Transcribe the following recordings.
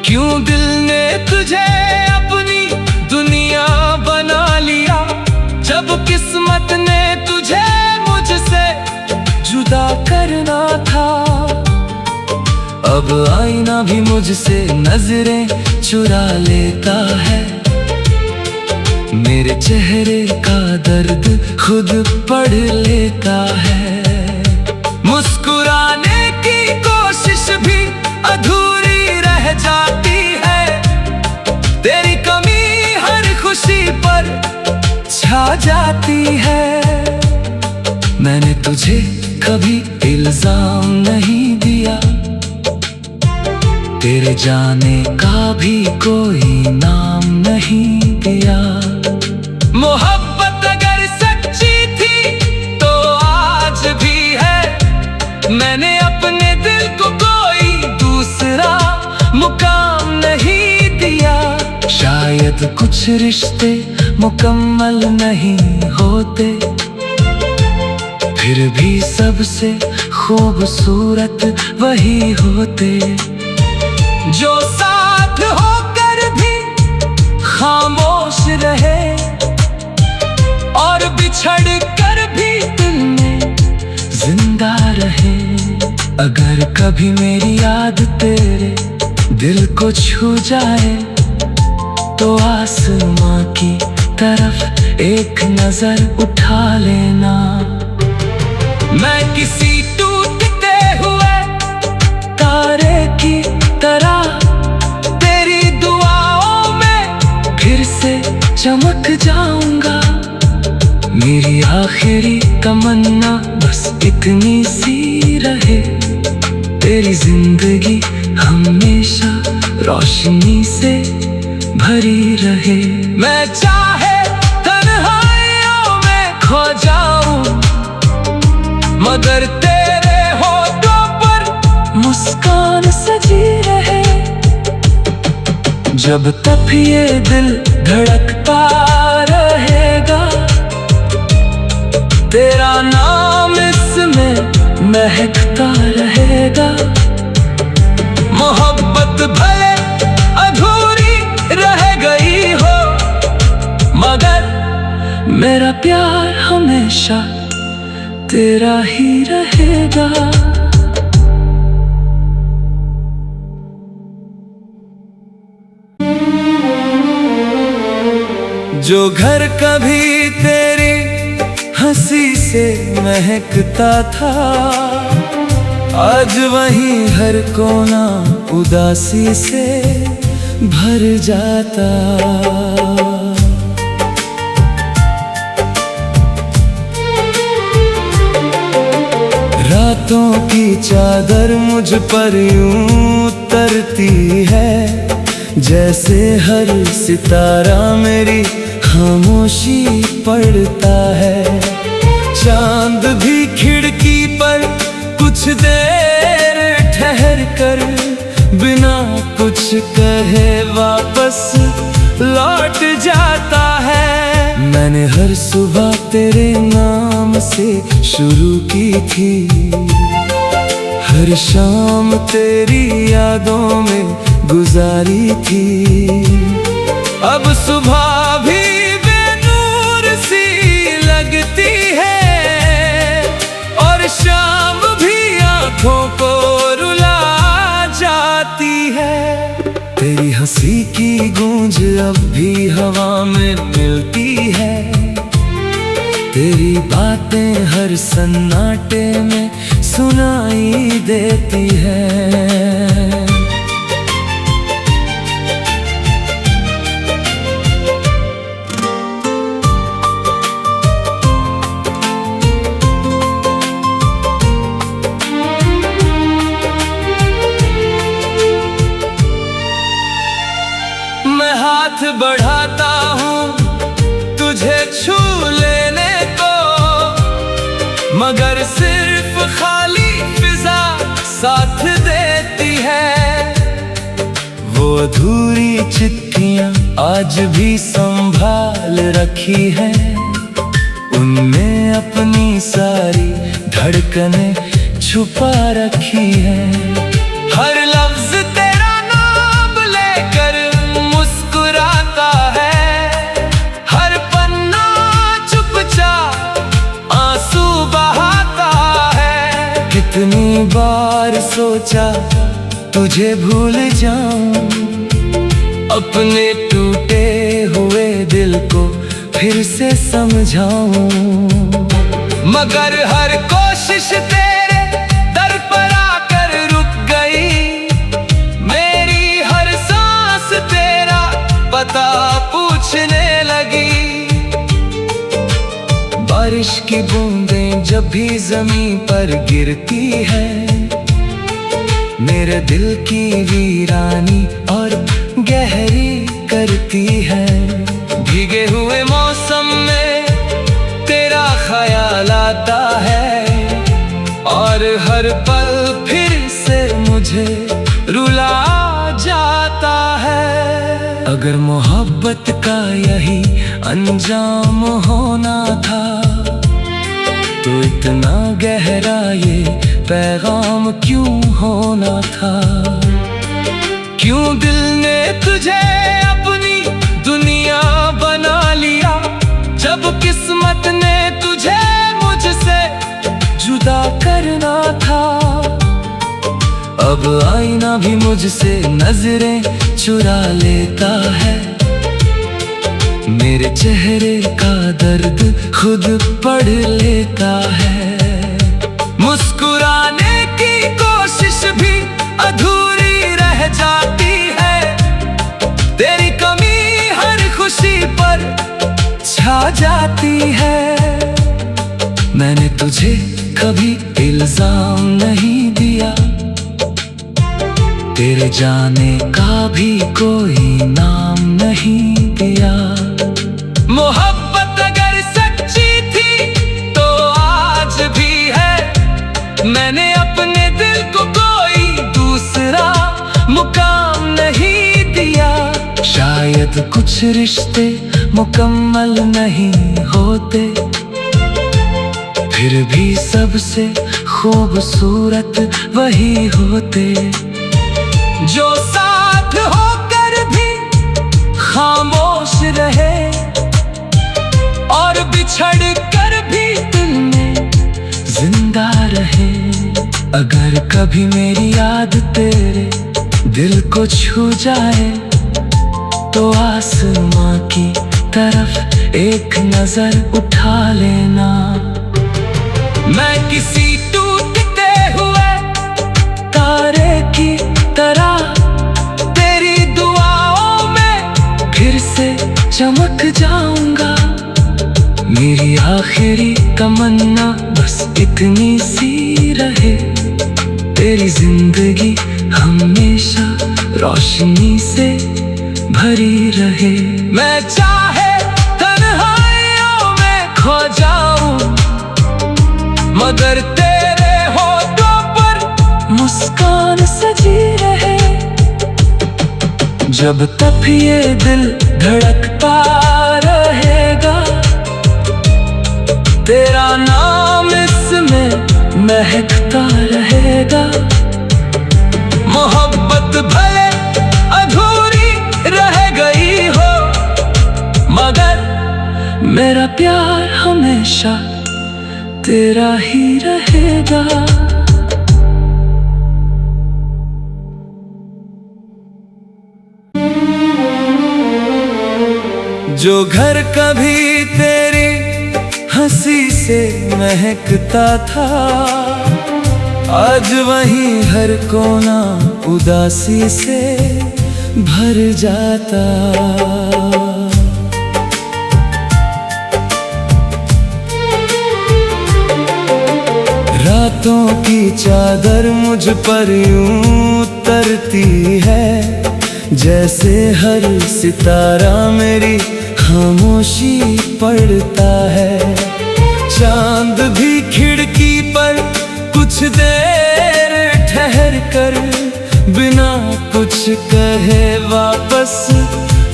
क्यों दिल ने तुझे अपनी दुनिया बना लिया, जब किस्मत ने तुझे मुझसे जुदा करना था। अब आईना भी मुझसे नजरें चुरा लेता है, मेरे चेहरे का दर्द खुद पढ़ लेता है। मुस्कुराने की कोशिश भी अधूरी रह जाती है, तेरी कमी हर खुशी पर छा जाती है। मैंने तुझे कभी इल्जाम नहीं दिया, तेरे जाने का भी कोई नाम नहीं दिया। मोहब्बत अगर सच्ची थी तो आज भी है, मैंने अपने दिल को कोई दूसरा मुकाम नहीं दिया। शायद कुछ रिश्ते मुकम्मल नहीं होते, फिर भी सबसे खूबसूरत वही होते, जो साथ होकर भी खामोश रहे और बिछड़ कर भी दिल में जिंदा रहे। अगर कभी मेरी याद तेरे दिल को छू जाए तो आसमां की तरफ एक नजर उठा लेना। मैं किसी टूटते हुए तारे की तरह तेरी दुआओं में फिर से चमक जाऊंगा। मेरी आखिरी तमन्ना बस इतनी सी रहे, तेरी जिंदगी हमेशा रोशनी से भरी रहे। मैं चाहे तन्हाइयों में खो जाऊं, मगर तेरे होठों पर मुस्कान सजी रहे। जब तक ये दिल धड़कता रहेगा, तेरा नाम इसमें महकता रहेगा। मोहब्बत भले अधूरी रह गई हो, मगर मेरा प्यार हमेशा तेरा ही रहेगा। जो घर कभी तेरी हंसी से महकता था, आज वहीं हर कोना उदासी से भर जाता। रातों की चादर मुझ पर यूं उतरती है, जैसे हर सितारा मेरी खामोशी पढ़ता है। चांद भी खिड़की पर कुछ देर ठहर कर बिना कुछ कहे वापस लौट जाता है। मैंने हर सुबह तेरे नाम से शुरू की थी, हर शाम तेरी यादों में गुजारी थी। अब सुबह भी बेनूर सी लगती है और शाम भी आंखों को रुला जाती है। तेरी हंसी की गूंज अब भी हवा में मिलती है, तेरी बातें हर सन्नाटे में सुनाई देती है। मैं हाथ बढ़ाता हूँ तुझे छू लेने को, मगर सिर्फ खाली फिजा साथ देती है। वो अधूरी चिट्ठियाँ आज भी संभाल रखी है, उनमें अपनी सारी धड़कनें छुपा रखी है। हर लफ्ज तेरा नाम ले तुझे भूल जाऊं, अपने टूटे हुए दिल को फिर से समझाऊं। मगर हर कोशिश तेरे दर पर आकर रुक गई, मेरी हर सांस तेरा पता पूछने लगी। बारिश की बूंदें जब भी जमीन पर गिरती है, मेरे दिल की वीरानी और गहरी करती है। भीगे हुए मौसम में तेरा ख्याल आता है, और हर पल फिर से मुझे रुला जाता है। अगर मोहब्बत का यही अंजाम होना था, तो इतना गहरा ये पैगाम क्यों होना था? क्यों दिल ने तुझे अपनी दुनिया बना लिया, जब किस्मत ने तुझे मुझसे जुदा करना था? अब आईना भी मुझसे नजरें चुरा लेता है, मेरे चेहरे का दर्द खुद पढ़ लेता है। मुस्कुराने की कोशिश भी अधूरी रह जाती है, तेरी कमी हर खुशी पर छा जाती है। मैंने तुझे कभी इल्जाम नहीं दिया, तेरे जाने का भी कोई नाम नहीं दिया। मोहब्बत अगर सच्ची थी तो आज भी है, मैंने अपने दिल को कोई दूसरा मुकाम नहीं दिया। शायद कुछ रिश्ते मुकम्मल नहीं होते, फिर भी सबसे खूबसूरत वही होते, जो साथ होकर भी खामोश रहे, और बिछड़ कर भी दिल में जिंदा रहे। अगर कभी मेरी याद तेरे दिल को छू जाए, तो आसमां की तरफ एक नजर उठा लेना। मैं किसी टूटते हुए तारे की तरह तेरी दुआओं में फिर से चमक जाऊंगा। मेरी आखिरी तमन्ना बस इतनी सी रहे, तेरी जिंदगी हमेशा रोशनी से भरी रहे। मैं चाहे तन्हाइयों में खो जाऊं, मगर तेरे होठों पर मुस्कान सजी रहे। जब तक ये दिल धड़कता रहेगा, तेरा नाम इसमें महकता रहेगा। मोहब्बत भले अधूरी रह गई हो, मगर मेरा प्यार हमेशा तेरा ही रहेगा। जो घर कभी तेरी हंसी से महकता था, आज वहीं हर कोना उदासी से भर जाता। रातों की चादर मुझ पर यूं उतरती है, जैसे हर सितारा मेरी खामोशी पड़ता है। चांद भी खिड़की पर कुछ देर ठहर कर, बिना कुछ कहे वापस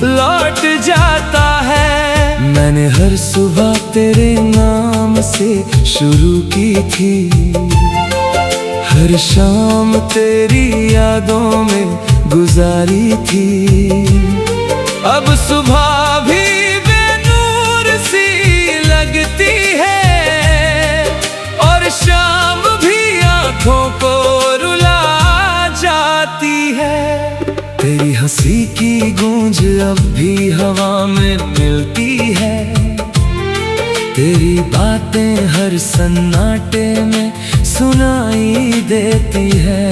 लौट जाता है। मैंने हर सुबह तेरे नाम से शुरू की थी, हर शाम तेरी यादों में गुजारी थी। अब सुबह भी बेनूर सी लगती है, और शाम भी आँखों को रुला जाती तेरी हंसी की गूंज अब भी हवा में मिलती है, तेरी बातें हर सन्नाटे में सुनाई देती है।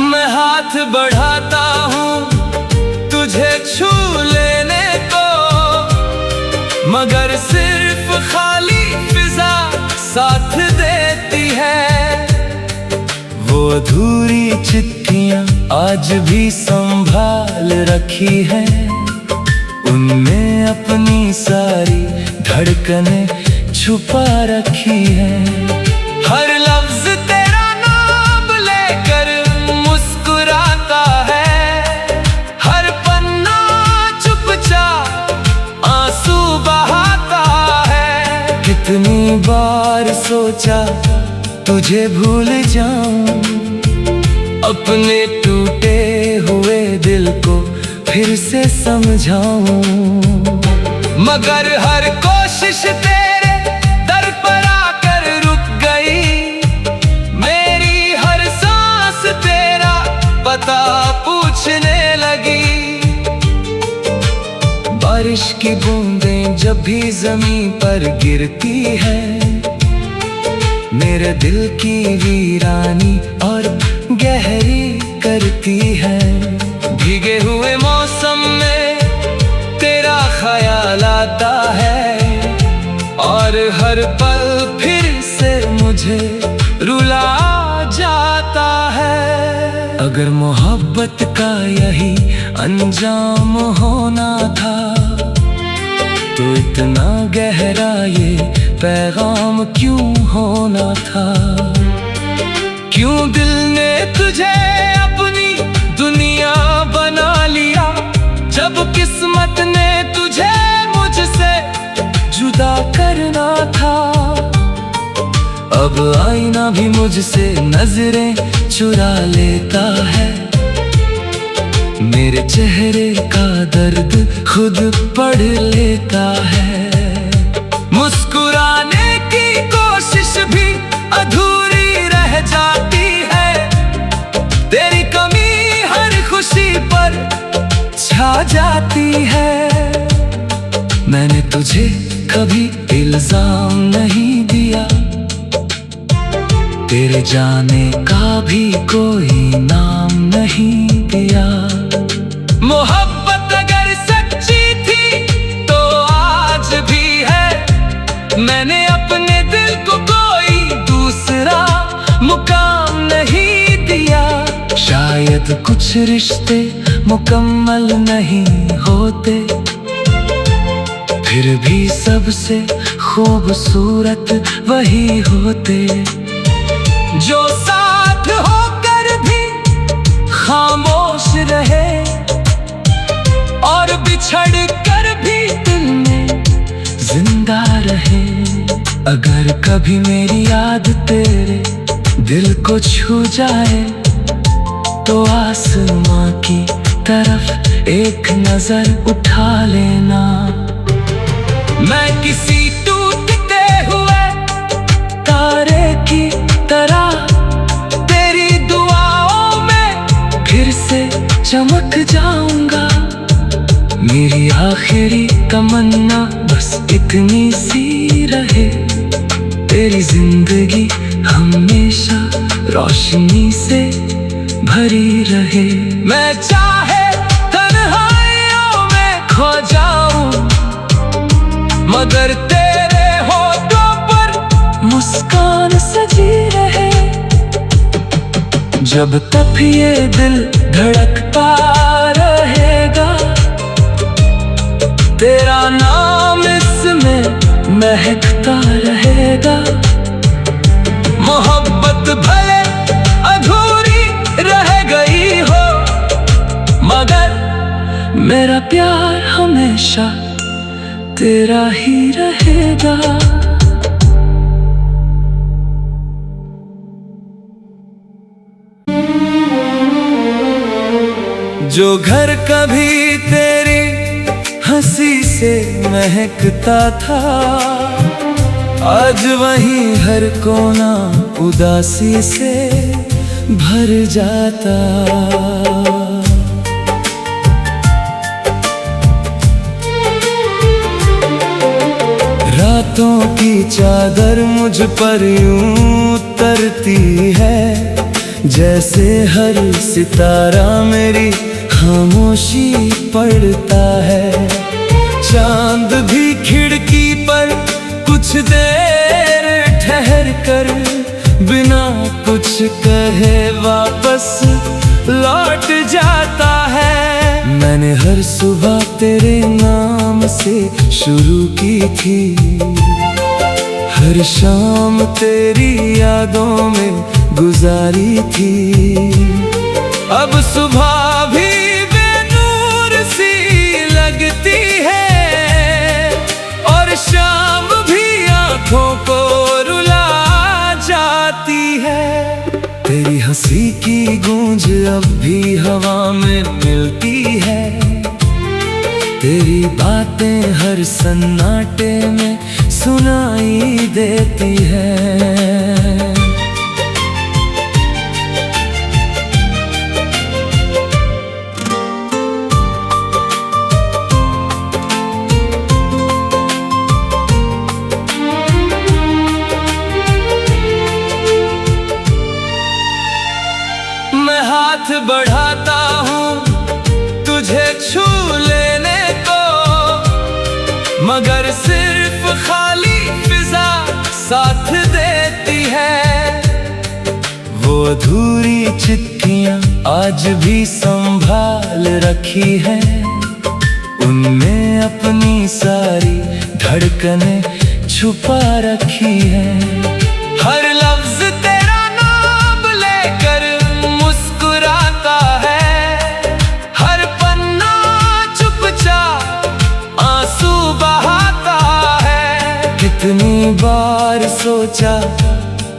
मैं हाथ बढ़ाता हूँ तुझे छू लेने को, मगर सिर्फ खाली फिजा साथ देती है। वो अधूरी चिट्ठियाँ आज भी संभाल रखी है, उनमें अपनी सारी धड़कनें छुपा रखी है। हर लफ्ज तेरा नाम लेकर मुस्कुराता है, हर पन्ना चुपचाप आंसू बहाता है। कितनी बार सोचा तुझे भूल जाऊं, अपने टूटे हुए दिल को फिर से समझाऊं, मगर हर कोशिश तेरे दर पर आकर रुक गई। मेरी हर सांस तेरा पता पूछने लगी। बारिश की बूंदें जब भी जमीन पर गिरती है, मेरे दिल की वीरानी और गहरी करती है। भीगे हुए मौसम में तेरा ख्याल आता है, और हर पल फिर से मुझे रुला जाता है। अगर मोहब्बत का यही अंजाम होना था, तो इतना गहरा ये पैगाम क्यों होना था? क्यों दिल ने तुझे अपनी दुनिया बना लिया, जब किस्मत ने तुझे मुझसे जुदा करना था? अब आईना भी मुझसे नजरें चुरा लेता है, मेरे चेहरे का दर्द खुद पढ़ लेता है। मुस्कुराने की कोशिश भी अधूरी रह जाती है, तेरी कमी हर खुशी पर छा जाती है। मैंने तुझे कभी इल्जाम नहीं दिया, तेरे जाने का भी कोई नाम नहीं दिया। मोहब्बत अगर सच्ची थी तो आज भी है, मैंने अपने दिल को कोई दूसरा मुकाम नहीं दिया। शायद कुछ रिश्ते मुकम्मल नहीं होते, फिर भी सबसे खूबसूरत वही होते, जो साथ होकर भी खामोश रहे, और बिछड़ कर भी दिल में जिंदा रहे। अगर कभी मेरी याद तेरे दिल को छू जाए, तो आसमां की तरफ एक नजर उठा लेना। मैं किसी टूटते हुए तारे की तरह तेरी दुआओं में फिर से चमक जाऊंगा। मेरी आखिरी तमन्ना बस इतनी सी रहे, तेरी जिंदगी हमेशा रोशनी से भरी रहे। मैं चाहे तन्हाइयों में खो जाऊं, मगर तेरे होठों पर मुस्कान सजी रहे। जब तक ये दिल धड़कता रहेगा, तेरा नाम इसमें महकता रहेगा। मोहब्बत भले अधूरी रह गई हो, मगर मेरा प्यार हमेशा तेरा ही रहेगा। जो घर कभी तेरी हंसी से महकता था, आज वहीं हर कोना उदासी से भर जाता। रातों की चादर मुझ पर यूं तरती है, जैसे हर सितारा मेरी खामोशी पढ़ता है। चांद भी खिड़की पर कुछ देर ठहर कर, बिना कुछ कहे वापस लौट जाता है। मैंने हर सुबह तेरे नाम से शुरू की थी, हर शाम तेरी यादों में गुजारी थी। अब सुबह भी बेनूर सी लगती है, और शाम भी आंखों को रुला जाती है। तेरी हंसी की गूंज अब भी हवा में मिलती है, तेरी बातें हर सन्नाटे में सुनाई देती है। मैं हाथ बढ़ाता हूँ तुझे छू लेने को, मगर सिर्फ खाली फिजा साथ देती है। वो अधूरी चिट्ठियाँ आज भी संभाल रखी है, उनमें अपनी सारी धड़कनें छुपा रखी है। हर लफ्ज तेरा नाम लेकर मुस्कुराता है, हर पन्ना चुपचाप आंसू बहाता है। कितनी बार सोचा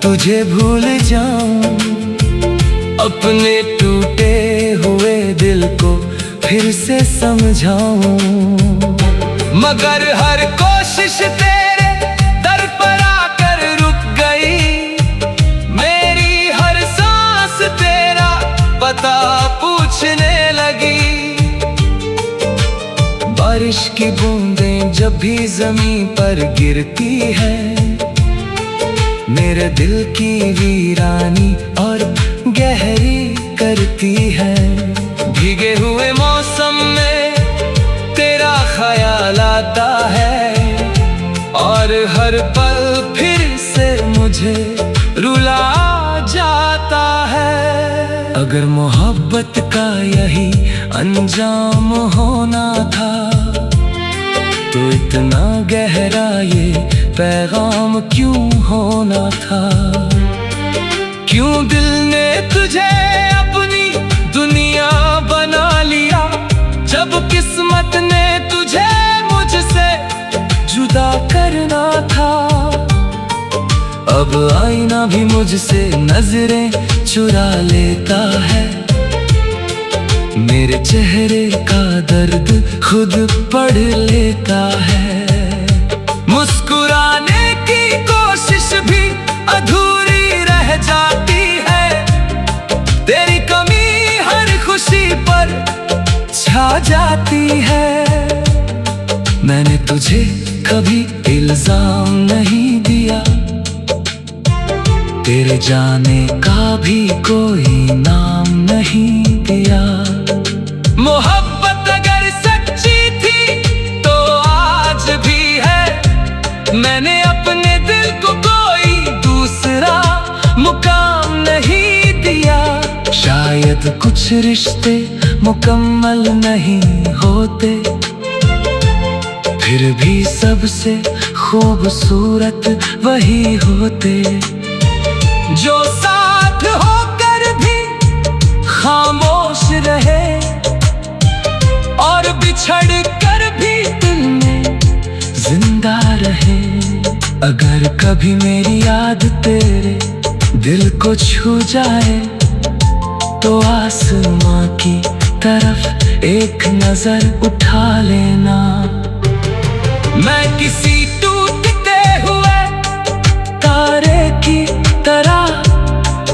तुझे भूल जाऊं, अपने टूटे हुए दिल को फिर से समझाऊं, मगर हर कोशिश तेरे दर पर आकर रुक गई। मेरी हर सांस तेरा पता पूछने लगी। बारिश की बूंदें जब भी जमीन पर गिरती है, मेरे दिल की वीरानी और गहरी करती है। भीगे हुए मौसम में तेरा ख्याल आता है, और हर पल फिर से मुझे रुला जाता है। अगर मोहब्बत का यही अंजाम होना था, तो इतना गहरा ये पैगाम क्यों होना था। क्यों दिल ने तुझे अपनी दुनिया बना लिया, जब किस्मत ने तुझे मुझसे जुदा करना था। अब आईना भी मुझसे नजरें चुरा लेता है, मेरे चेहरे का दर्द खुद पढ़ लेता है। मुस्कुराने की कोशिश भी अधूरी रह जाती है, तेरी कमी हर खुशी पर छा जाती है। मैंने तुझे कभी इल्जाम नहीं दिया, तेरे जाने का भी कोई नाम नहीं दिया। मोहब्बत अगर सच्ची थी तो आज भी है, मैंने अपने दिल को कोई दूसरा मुकाम नहीं दिया। शायद कुछ रिश्ते मुकम्मल नहीं होते, फिर भी सबसे खूबसूरत वही होते, जो साथ होकर भी खामोश रहे, और बिछड़ कर भी दिल में जिंदा रहे। अगर कभी मेरी याद तेरे दिल को छू जाए, तो आसमां की तरफ एक नजर उठा लेना। मैं किसी टूटते हुए तारे की तरह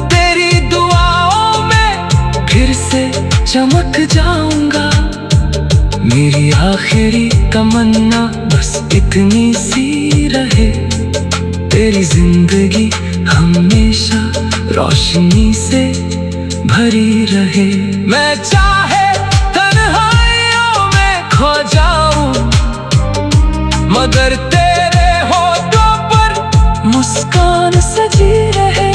तेरी दुआओं में फिर से चमक जाऊंगा। मेरी आखिरी तमन्ना बस इतनी सी रहे, तेरी जिंदगी हमेशा रोशनी से भरी रहे। मैं चाहे तन्हाइयों में खो जाऊं, मगर तेरे होठों पर मुस्कान सजी रहे।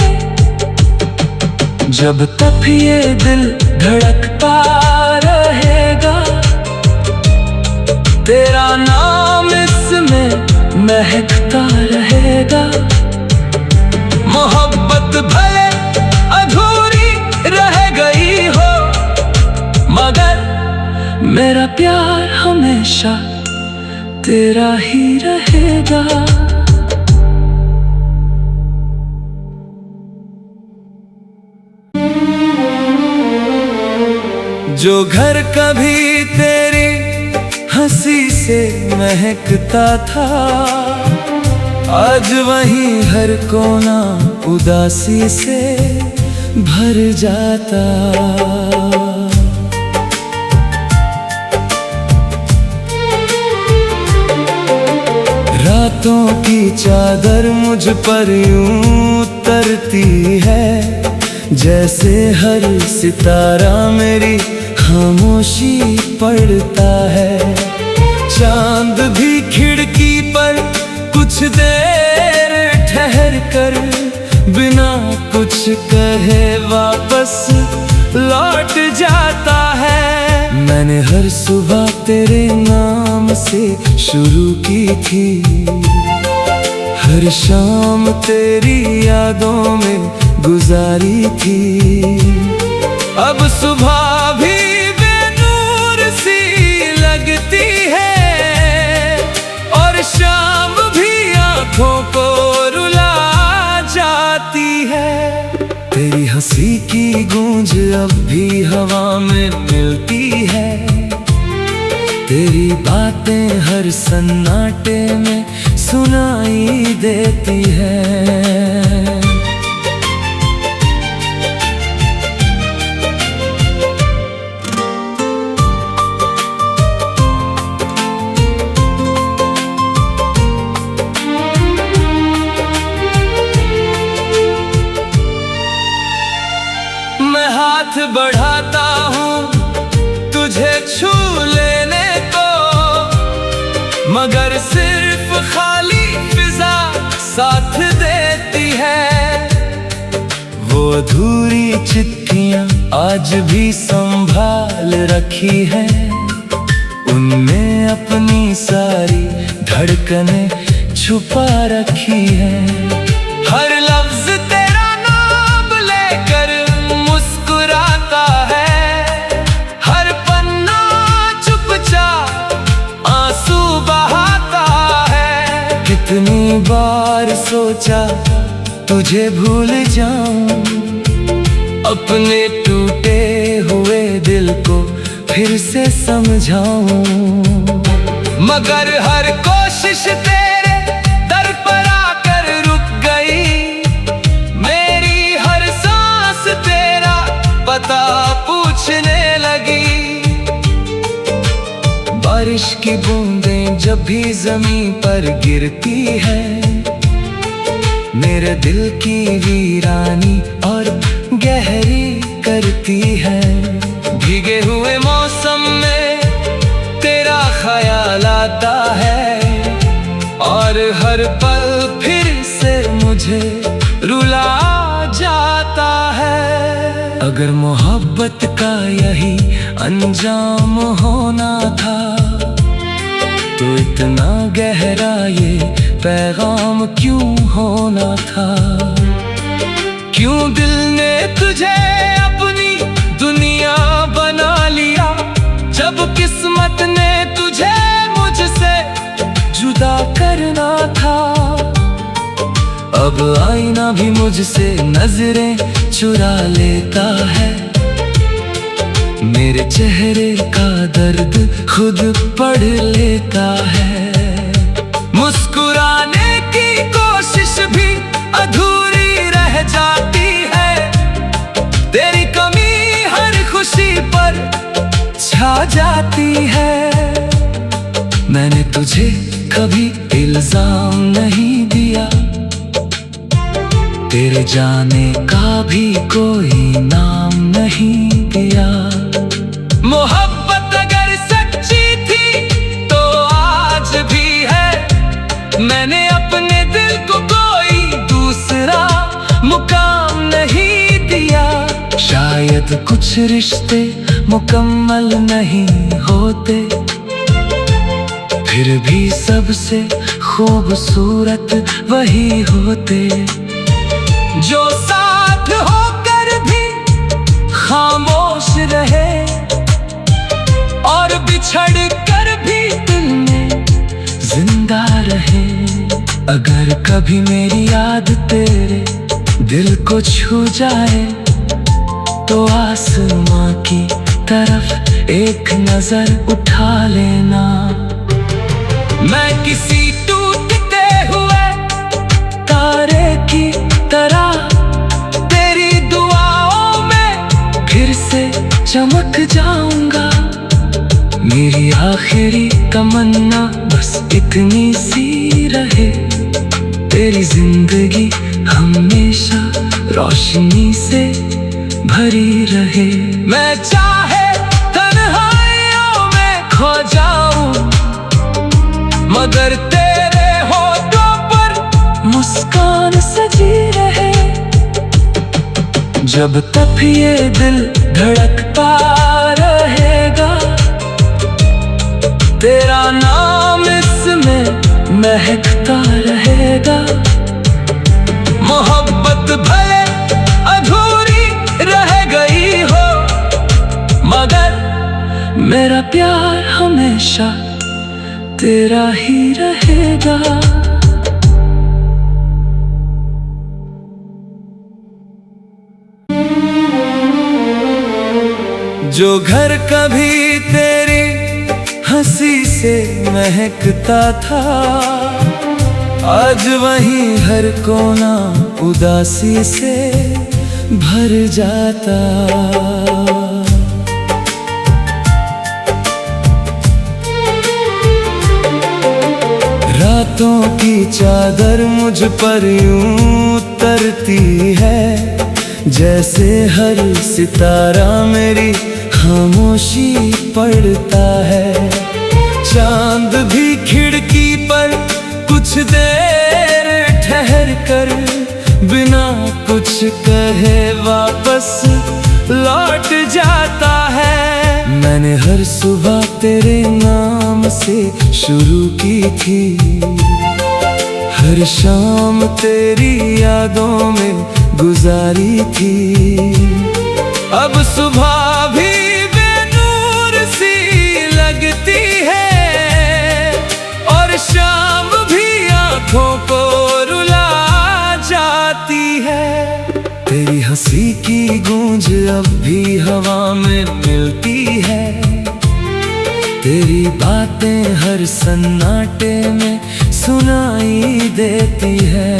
जब तक ये दिल धड़कता रहेगा, तेरा नाम इसमें महकता रहेगा। मोहब्बत भले अधूरी रह गई हो, मगर मेरा प्यार हमेशा तेरा ही रहेगा। जो घर कभी तेरी हंसी से महकता था, आज वहीं हर कोना उदासी से भर जाता। रातों की चादर मुझ पर यूं उतरती है, जैसे हर सितारा मेरी खामोशी पड़ता है। चांद भी खिड़की पर कुछ देर ठहर कर बिना कुछ कहे वापस लौट जाता है। मैंने हर सुबह तेरे नाम से शुरू की थी, हर शाम तेरी यादों में गुजारी थी। अब सुबह भी बेनूर सी लगती है, और शाम भी आँखों को रुला जाती है। तेरी हंसी की गूंज अब भी हवा में मिलती है, तेरी बातें हर सन्नाटे में सुनाई देती है। हाथ बढ़ाता हूँ तुझे छू लेने को, मगर सिर्फ खाली फिजा साथ देती है। वो अधूरी चिट्ठियाँ आज भी संभाल रखी है, उनमें अपनी सारी धड़कनें छुपा रखी है। हर लफ्ज तेरा नाम लेकर मुस्कुराता है, हर पन्ना चुपचाप आंसू बहाता है। कितनी बार सोचा तुझे भूल जाऊं, अपने टूटे हुए दिल को फिर से समझाऊं, मगर हर कोशिश तेरे दर पर आकर रुक गई। मेरी हर सांस तेरा पता पूछने लगी। बारिश की बूंदें जब भी जमीन पर गिरती है, मेरे दिल की वीरानी और गहरी करती है। भीगे हुए मौसम में तेरा ख्याल आता है, और हर पल फिर से मुझे रुला जाता है। अगर मोहब्बत का यही अंजाम होना था, तो इतना गहरा ये पैगाम क्यों होना था। क्यों दिल ने तुझे अपनी दुनिया बना लिया, जब किस्मत ने तुझे मुझसे जुदा करना था। अब आईना भी मुझसे नजरें चुरा लेता है, मेरे चेहरे का दर्द खुद पढ़ लेता है। मुस्कुराने की कोशिश भी अधूरी रह जाती है। तेरी कमी हर खुशी पर छा जाती है। मैंने तुझे कभी इल्जाम नहीं दिया, तेरे जाने का भी कोई नाम नहीं दिया। मोहब्बत अगर सच्ची थी तो आज भी है। मैंने अपने दिल को कोई दूसरा मुकाम नहीं दिया। शायद कुछ रिश्ते मुकम्मल नहीं होते, फिर भी सबसे खूबसूरत वही होते जो साथ होकर भी खामोश रहे और बिछड़ कर भी दिल में जिंदा रहे। अगर कभी मेरी याद तेरे दिल को छू जाए तो आसमां की तरफ एक नजर उठा लेना। मैं किसी टूटते हुए तारे की तरह तेरी दुआओं में फिर से चमक जाऊंगा। मेरी आखिरी तमन्ना बस इतनी सी रहे, तेरी जिंदगी हमेशा रोशनी से भरी रहे। मैं चाहे तन्हाइयों में खो जाऊं, मगर तेरे होठों पर मुस्कान सजी रहे। जब तक ये दिल धड़कता रहेगा, तेरा नाम इसमें महकता रहेगा। मोहब्बत भले अधूरी रह गई हो, मगर मेरा प्यार हमेशा तेरा ही रहेगा। जो घर कभी तेरी हंसी से महकता था, आज वहीं हर कोना उदासी से भर जाता। रातों की चादर मुझ पर यूं उतरती है, जैसे हर सितारा मेरी खामोशी पढ़ता है। चांद भी खिड़की पर कुछ देर ठहर कर बिना कुछ कहे वापस लौट जाता है। मैंने हर सुबह तेरे नाम से शुरू की थी, हर शाम तेरी यादों में गुजारी थी। अब सुबह भी बेनूर सी लगती है और शाम भी आंखों को रुला जाती है। तेरी हंसी की गूंज अब भी हवा में मिलती है, तेरी बातें हर सन्नाटे में सुनाई देती है।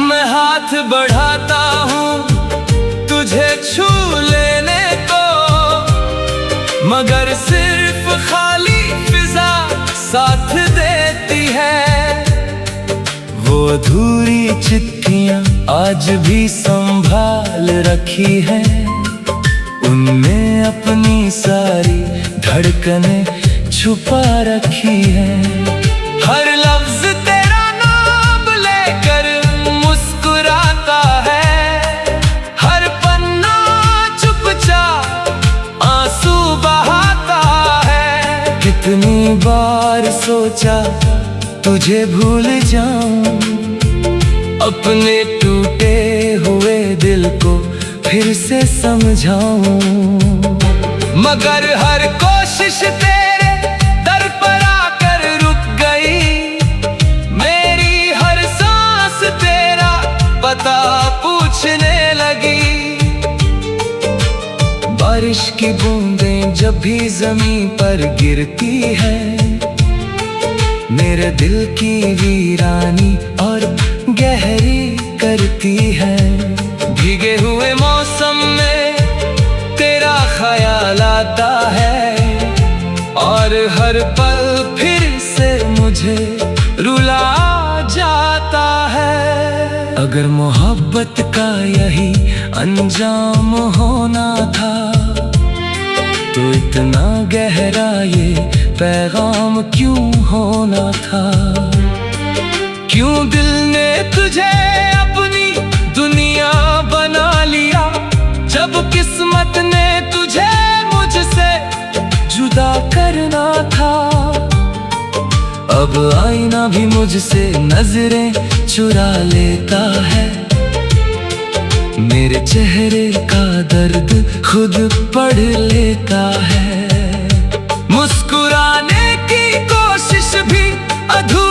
मैं हाथ बढ़ाता हूँ तुझे छू लेने को, मगर सिर्फ खाली फिजा साथ देती है। वो अधूरी चिट्ठियाँ आज भी संभाल रखी है, उनमें अपनी सारी धड़कनें छुपा रखी है। हर लफ्ज तेरा नाम लेकर मुस्कुराता है, हर पन्ना चुपचाप आंसू बहाता है। कितनी बार सोचा तुझे भूल जाऊं, अपने टूटे हुए दिल को फिर से समझाऊं, मगर हर कोशिश तेरे दर पर आकर रुक गई। मेरी हर सांस तेरा पता पूछने लगी। बारिश की बूंदें जब भी जमीन पर गिरती है, मेरे दिल की वीरानी और गहरी करती है। भीगे हुए मौसम में तेरा ख्याल आता है, और हर पल फिर से मुझे रुला जाता है। अगर मोहब्बत का यही अंजाम होना था, तो इतना गहरा ये पैगाम क्यों होना था? क्यों दिल ने तुझे अपनी दुनिया बना लिया, जब किस्मत ने तुझे मुझसे जुदा करना था? अब आईना भी मुझसे नजरें चुरा लेता है, मेरे चेहरे का दर्द खुद पढ़ लेता है। मुस्कुराने की कोशिश भी अधूरी